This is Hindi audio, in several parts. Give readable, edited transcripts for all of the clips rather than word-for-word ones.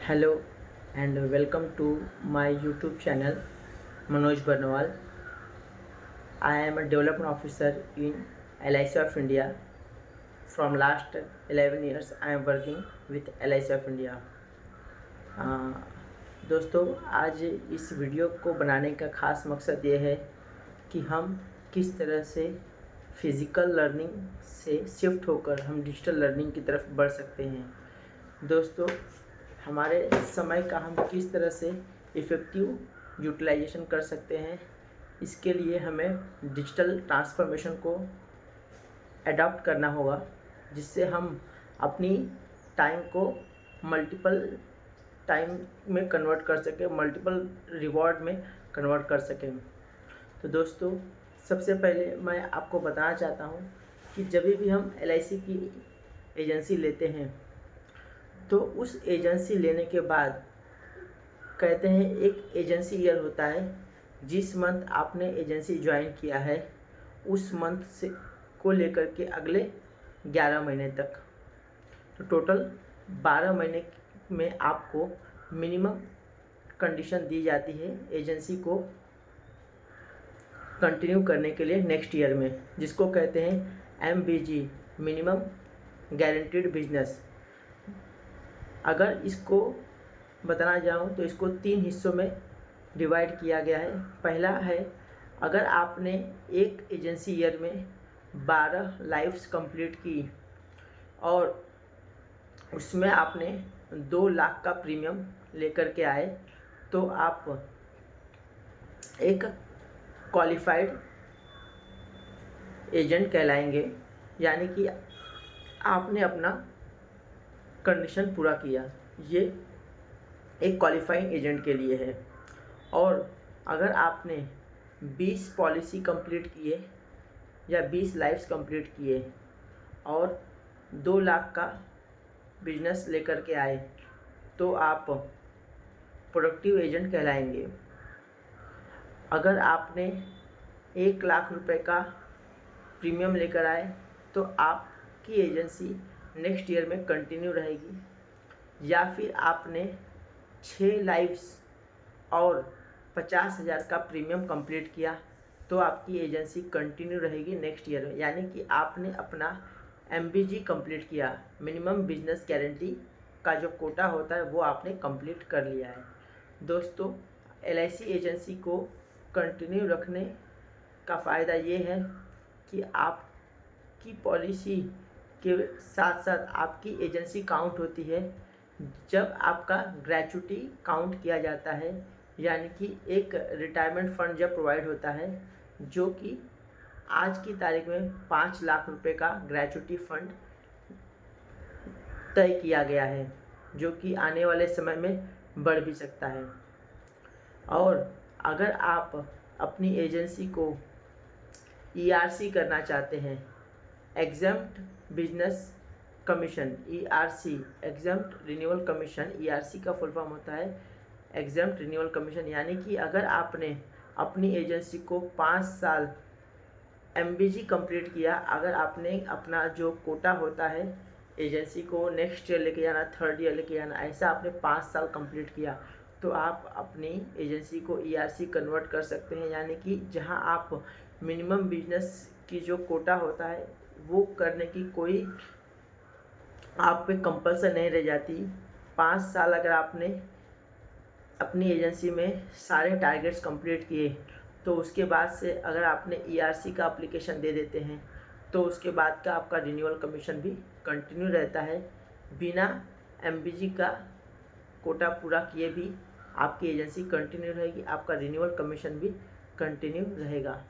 Hello and welcome to my YouTube channel Manoj Barnwal. I am a development officer in LIC of India. From last 11 years I am working with LIC of India. अ, दोस्तों, आज इस वीडियो को बनाने का ख़ास मकसद ये है कि हम किस तरह से फिज़िकल लर्निंग से शिफ्ट होकर हम डिजिटल लर्निंग की तरफ बढ़ सकते हैं। दोस्तों, हमारे समय का हम किस तरह से इफ़ेक्टिव यूटिलाइजेशन कर सकते हैं, इसके लिए हमें डिजिटल ट्रांसफॉर्मेशन को अडॉप्ट करना होगा, जिससे हम अपनी टाइम को मल्टीपल टाइम में कन्वर्ट कर सकें, मल्टीपल रिवॉर्ड में कन्वर्ट कर सकें। तो दोस्तों, सबसे पहले मैं आपको बताना चाहता हूँ कि जब भी हम LIC की एजेंसी लेते हैं तो उस एजेंसी लेने के बाद कहते हैं एक एजेंसी ईयर होता है। जिस मंथ आपने एजेंसी ज्वाइन किया है उस मंथ से को लेकर के अगले 11 महीने तक, तो टोटल 12 महीने में आपको मिनिमम कंडीशन दी जाती है एजेंसी को कंटिन्यू करने के लिए नेक्स्ट ईयर में, जिसको कहते हैं MBG, मिनिमम गारंटीड बिजनेस। अगर इसको बताना जाऊँ तो इसको 3 हिस्सों में डिवाइड किया गया है। पहला है, अगर आपने एक एजेंसी ईयर में 12 लाइफ्स कंप्लीट की और उसमें आपने 2 लाख का प्रीमियम लेकर के आए, तो आप एक क्वालिफाइड एजेंट कहलाएंगे, यानी कि आपने अपना कंडीशन पूरा किया। ये एक क्वालिफाइंग एजेंट के लिए है। और अगर आपने 20 पॉलिसी कंप्लीट किए या 20 लाइफ्स कंप्लीट किए और 2 लाख का बिजनेस लेकर के आए, तो आप प्रोडक्टिव एजेंट कहलाएंगे। अगर आपने 1 लाख रुपए का प्रीमियम लेकर आए तो आपकी एजेंसी नेक्स्ट ईयर में कंटिन्यू रहेगी। या फिर आपने 6 लाइफ्स और 50,000 का प्रीमियम कंप्लीट किया तो आपकी एजेंसी कंटिन्यू रहेगी नेक्स्ट ईयर में, यानी कि आपने अपना MBG कंप्लीट किया, मिनिमम बिजनेस गारंटी का जो कोटा होता है वो आपने कंप्लीट कर लिया है। दोस्तों, LIC एजेंसी को कंटिन्यू रखने का फ़ायदा ये है कि आपकी पॉलिसी के साथ साथ आपकी एजेंसी काउंट होती है। जब आपका ग्रेच्युटी काउंट किया जाता है, यानी कि एक रिटायरमेंट फ़ंड जब प्रोवाइड होता है, जो कि आज की तारीख में 5 लाख रुपए का ग्रेच्युटी फ़ंड तय किया गया है, जो कि आने वाले समय में बढ़ भी सकता है। और अगर आप अपनी एजेंसी को ERC करना चाहते हैं, exempt business commission, ERC, exempt renewal commission, ERC का फुल फॉर्म होता है एग्जम्प्ट रिन्यूअल कमीशन, यानी कि अगर आपने अपनी एजेंसी को 5 साल MBG कंप्लीट किया, अगर आपने अपना जो कोटा होता है एजेंसी को नेक्स्ट ईयर लेके जाना, थर्ड ईयर लेके जाना, ऐसा आपने 5 साल कंप्लीट किया, तो आप अपनी एजेंसी को ERC कन्वर्ट कर सकते हैं। यानी कि जहां आप मिनिमम बिजनेस की जो कोटा होता है वो करने की कोई आप पे कंपल्सन नहीं रह जाती। 5 साल अगर आपने अपनी एजेंसी में सारे टारगेट्स कंप्लीट किए, तो उसके बाद से अगर आपने ERC का एप्लीकेशन दे देते हैं तो उसके बाद का आपका रिन्यूअल कमीशन भी कंटिन्यू रहता है। बिना MBG का कोटा पूरा किए भी आपकी एजेंसी कंटिन्यू रहेगी, आपका रिन्यूअल कमीशन भी कंटिन्यू रहेगा।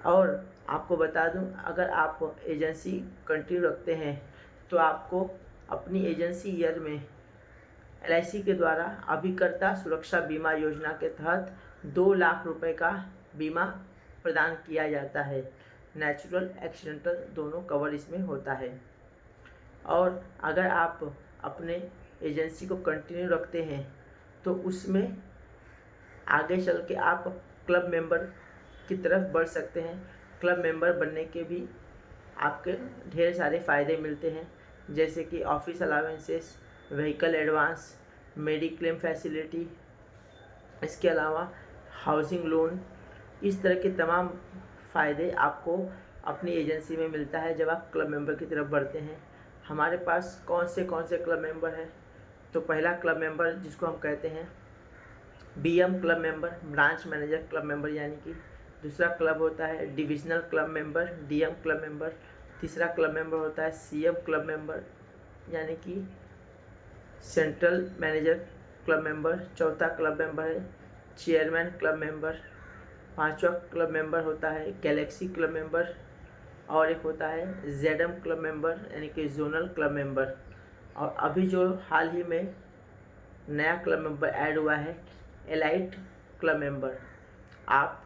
और आपको बता दूं, अगर आप एजेंसी कंटिन्यू रखते हैं तो आपको अपनी एजेंसी ईयर में LIC के द्वारा अभिकर्ता सुरक्षा बीमा योजना के तहत 2 लाख रुपए का बीमा प्रदान किया जाता है। नेचुरल एक्सीडेंटल दोनों कवर इसमें होता है। और अगर आप अपने एजेंसी को कंटिन्यू रखते हैं तो उसमें आगे चल के आप क्लब मेंबर की तरफ बढ़ सकते हैं। क्लब मेंबर बनने के भी आपके ढेर सारे फ़ायदे मिलते हैं, जैसे कि office allowances, vehicle advance, mediclaim facility, इसके अलावा हाउसिंग लोन, इस तरह के तमाम फ़ायदे आपको अपनी एजेंसी में मिलता है जब आप क्लब मेंबर की तरफ बढ़ते हैं। हमारे पास कौन से क्लब मेंबर हैं? तो पहला क्लब मेंबर जिसको हम कहते हैं BM club member, branch manager club member यानी कि। दूसरा क्लब होता है divisional club member, DM club member. तीसरा क्लब मेंबर होता है CM क्लब मेंबर यानी कि सेंट्रल मैनेजर क्लब मेंबर। चौथा क्लब मेंबर है चेयरमैन क्लब मेंबर। पांचवा क्लब मेंबर होता है गैलेक्सी क्लब मेंबर। और एक होता है ZM क्लब मेंबर यानी कि जोनल क्लब मेंबर। और अभी जो हाल ही में नया क्लब मेंबर ऐड हुआ है एलाइट क्लब मेंबर। आप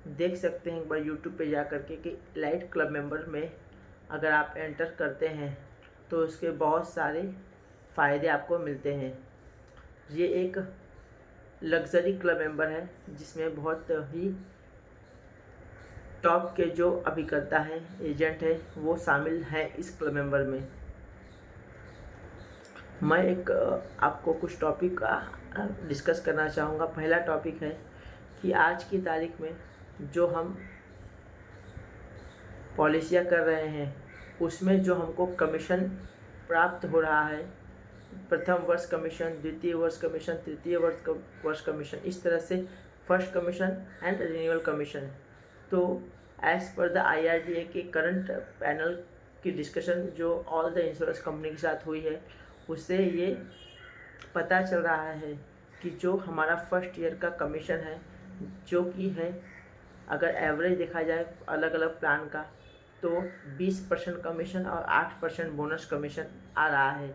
देख सकते हैं एक बार यूट्यूब पे जा कर के कि एलाइट क्लब मेंबर में अगर आप एंटर करते हैं तो उसके बहुत सारे फ़ायदे आपको मिलते हैं। ये एक लग्जरी क्लब मेंबर है जिसमें बहुत ही टॉप के जो अभिकर्ता हैं, एजेंट हैं, वो शामिल हैं इस क्लब मेंबर में। मैं एक आपको कुछ टॉपिक का डिस्कस करना चाहूँगा। पहला टॉपिक है कि आज की तारीख में जो हम पॉलिसियाँ कर रहे हैं उसमें जो हमको कमीशन प्राप्त हो रहा है, प्रथम वर्ष कमीशन, द्वितीय वर्ष कमीशन, तृतीय वर्ष कमीशन, इस तरह से first commission and renewal commission. तो एज़ पर द IRDA के करंट पैनल की डिस्कशन जो ऑल द इंश्योरेंस कंपनी के साथ हुई है, उससे ये पता चल रहा है कि जो हमारा फर्स्ट ईयर का कमीशन है, जो कि है अगर एवरेज देखा जाए अलग अलग प्लान का, तो 20% कमीशन और 8% बोनस कमीशन आ रहा है।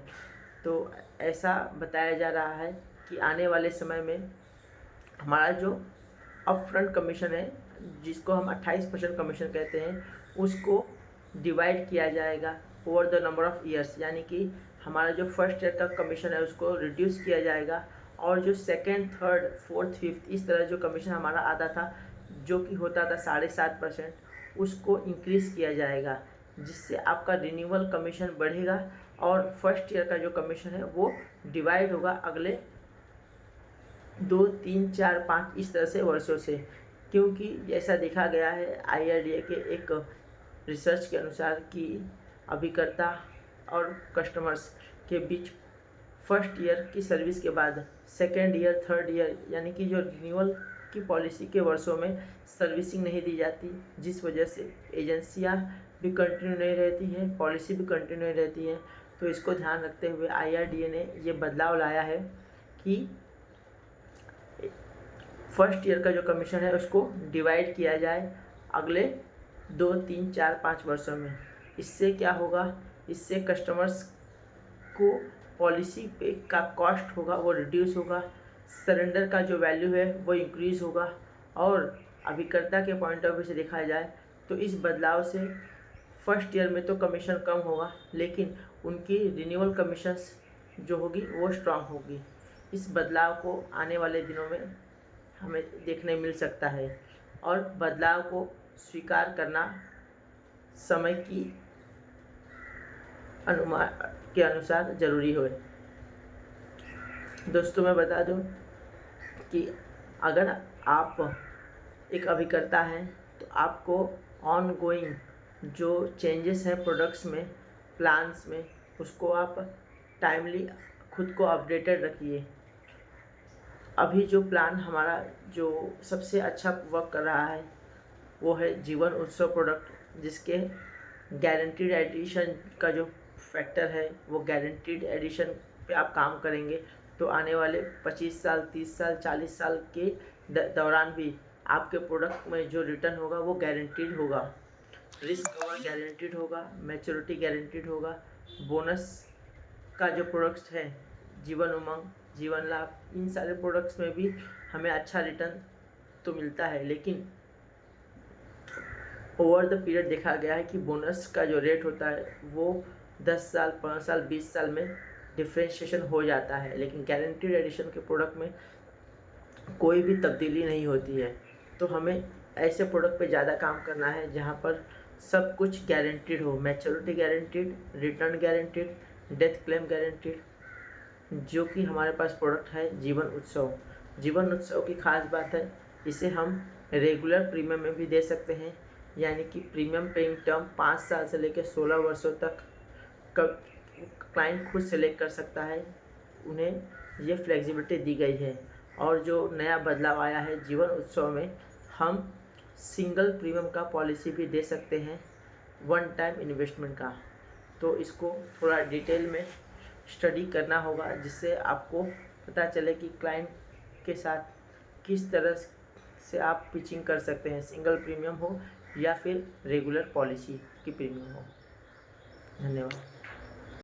तो ऐसा बताया जा रहा है कि आने वाले समय में हमारा जो अपफ्रंट कमीशन है, जिसको हम 28% कमीशन कहते हैं, उसको डिवाइड किया जाएगा over the number of years, यानी कि हमारा जो फर्स्ट ईयर का कमीशन है उसको रिड्यूस किया जाएगा और जो सेकेंड, थर्ड, फोर्थ, फिफ्थ इस तरह जो कमीशन हमारा आता था, जो कि होता था 7.5%, उसको इंक्रीज़ किया जाएगा, जिससे आपका रिन्यूअल कमीशन बढ़ेगा और फर्स्ट ईयर का जो कमीशन है वो डिवाइड होगा अगले 2, 3, 4, 5 इस तरह से वर्षों से। क्योंकि ऐसा देखा गया है IRDA के एक रिसर्च के अनुसार कि अभिकर्ता और कस्टमर्स के बीच फर्स्ट ईयर की सर्विस के बाद सेकेंड ईयर, थर्ड ईयर यानी कि जो रिन्यूअल की पॉलिसी के वर्षों में सर्विसिंग नहीं दी जाती, जिस वजह से एजेंसियां भी कंटिन्यू नहीं रहती हैं, पॉलिसी भी कंटिन्यू नहीं रहती है। तो इसको ध्यान रखते हुए IRDA ने ये बदलाव लाया है कि फर्स्ट ईयर का जो कमीशन है उसको डिवाइड किया जाए अगले 2, 3, 4, 5 वर्षों में। इससे क्या होगा? इससे कस्टमर्स को पॉलिसी पे का कॉस्ट होगा वो रिड्यूस होगा, सरेंडर का जो वैल्यू है वो इंक्रीज़ होगा। और अभिकर्ता के पॉइंट ऑफ व्यू से देखा जाए तो इस बदलाव से फर्स्ट ईयर में तो कमीशन कम होगा, लेकिन उनकी रिन्यूअल कमीशंस जो होगी वो स्ट्रांग होगी। इस बदलाव को आने वाले दिनों में हमें देखने मिल सकता है और बदलाव को स्वीकार करना समय की अनुमान के अनुसार ज़रूरी हो। दोस्तों मैं बता दूं कि अगर आप एक अभिकर्ता हैं तो आपको ऑन गोइंग जो चेंजेस हैं प्रोडक्ट्स में, प्लान्स में, उसको आप टाइमली खुद को अपडेटेड रखिए। अभी जो प्लान हमारा जो सबसे अच्छा वर्क कर रहा है वो है जीवन उत्सव प्रोडक्ट, जिसके गारंटीड एडिशन का जो फैक्टर है वो गारंटीड एडिशन पे आप काम करेंगे तो आने वाले 25 साल, 30 साल, 40 साल के दौरान भी आपके प्रोडक्ट में जो रिटर्न होगा वो गारंटीड होगा, रिस्क कवर गारंटीड होगा, मैच्योरिटी गारंटीड होगा। बोनस का जो प्रोडक्ट्स हैं, जीवन उमंग, जीवन लाभ, इन सारे प्रोडक्ट्स में भी हमें अच्छा रिटर्न तो मिलता है, लेकिन ओवर द पीरियड देखा गया है कि बोनस का जो रेट होता है वो 10 साल, 5 साल, 20 साल में डिफ्रेंशिएशन हो जाता है, लेकिन गारंटीड एडिशन के प्रोडक्ट में कोई भी तब्दीली नहीं होती है। तो हमें ऐसे प्रोडक्ट पे ज़्यादा काम करना है जहाँ पर सब कुछ गारंटीड हो, maturity guaranteed, return guaranteed, death claim guaranteed, जो कि हमारे पास प्रोडक्ट है जीवन उत्सव। जीवन उत्सव की खास बात है, इसे हम रेगुलर प्रीमियम में भी दे सकते हैं, यानी कि प्रीमियम पेइंग टर्म 5 साल से लेकर 16 वर्षों तक क्लाइंट खुद सेलेक्ट कर सकता है। उन्हें ये फ्लेक्सिबिलिटी दी गई है। और जो नया बदलाव आया है जीवन उत्सव में, हम सिंगल प्रीमियम का पॉलिसी भी दे सकते हैं, वन टाइम इन्वेस्टमेंट का। तो इसको थोड़ा डिटेल में स्टडी करना होगा, जिससे आपको पता चले कि क्लाइंट के साथ किस तरह से आप पिचिंग कर सकते हैं, सिंगल प्रीमियम हो या फिर रेगुलर पॉलिसी की प्रीमियम हो। धन्यवाद।